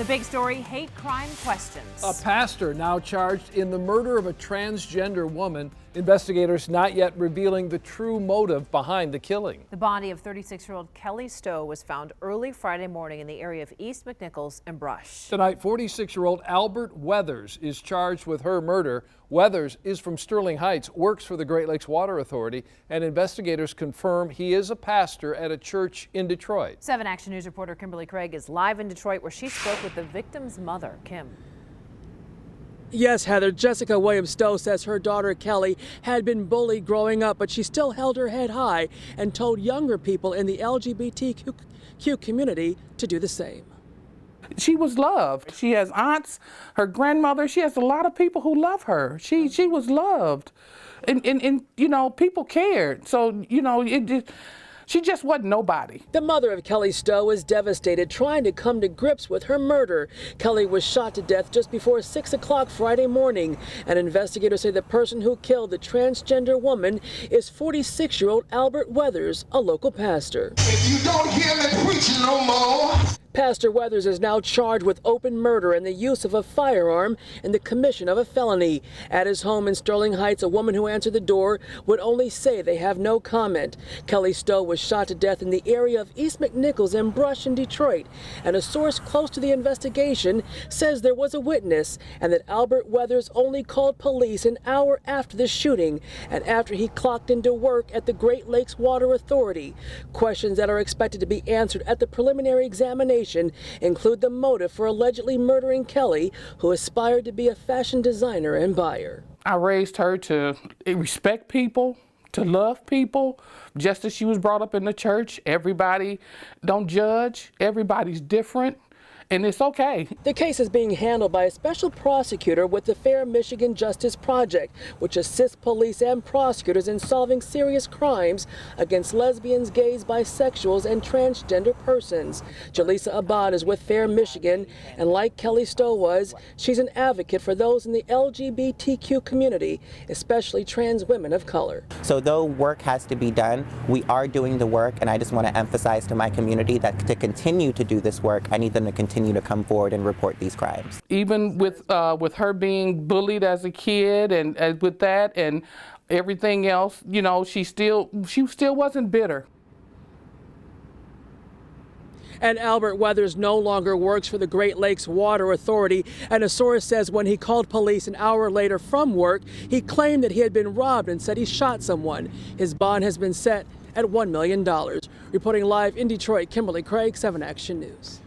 The big story, hate crime questions. A pastor now charged in the murder of a transgender woman. Investigators not yet revealing the true motive behind the killing. The body of 36-year-old Kelly Stough was found early Friday morning in the area of East McNichols and Brush. Tonight, 46-year-old Albert Weathers is charged with her murder. Weathers is from Sterling Heights, works for the Great Lakes Water Authority, and investigators confirm he is a pastor at a church in Detroit. 7 Action News reporter Kimberly Craig is live in Detroit, where she spoke with the victim's mother, Kim. Yes, Heather, Jessica Williams-Stowe says her daughter Kelly had been bullied growing up, but she still held her head high and told younger people in the LGBTQ community to do the same. She was loved. She has aunts, her grandmother. She has a lot of people who love her. She was loved, and you know, people cared. So you know, she just wasn't nobody. The mother of Kelly Stough was devastated, trying to come to grips with her murder. Kelly was shot to death just before 6 o'clock Friday morning, and investigators say the person who killed the transgender woman is 46-year-old Albert Weathers, a local pastor. If you don't hear me preaching no more. Pastor Weathers is now charged with open murder and the use of a firearm and the commission of a felony. At his home in Sterling Heights, a woman who answered the door would only say they have no comment. Kelly Stough was shot to death in the area of East McNichols and Brush in Detroit, and a source close to the investigation says there was a witness and that Albert Weathers only called police an hour after the shooting and after he clocked into work at the Great Lakes Water Authority. Questions that are expected to be answered at the preliminary examination include the motive for allegedly murdering Kelly, who aspired to be a fashion designer and buyer. I raised her to respect people, to love people, just as she was brought up in the church. Everybody don't judge, everybody's different, and it's okay. The case is being handled by a special prosecutor with the Fair Michigan Justice Project, which assists police and prosecutors in solving serious crimes against lesbians, gays, bisexuals, and transgender persons. Jaleesa Abad is with Fair Michigan, and like Kelly Stough was, she's an advocate for those in the LGBTQ community, especially trans women of color. So though work has to be done, we are doing the work, and I just want to emphasize to my community that to continue to do this work, I need them to continue to come forward and report these crimes. Even with her being bullied as a kid and with that and everything else, you know, she still wasn't bitter. And Albert Weathers no longer works for the Great Lakes Water Authority, and a source says when he called police an hour later from work, he claimed that he had been robbed and said he shot someone. His bond has been set at $1 million. Reporting live in Detroit, Kimberly Craig, 7 Action News.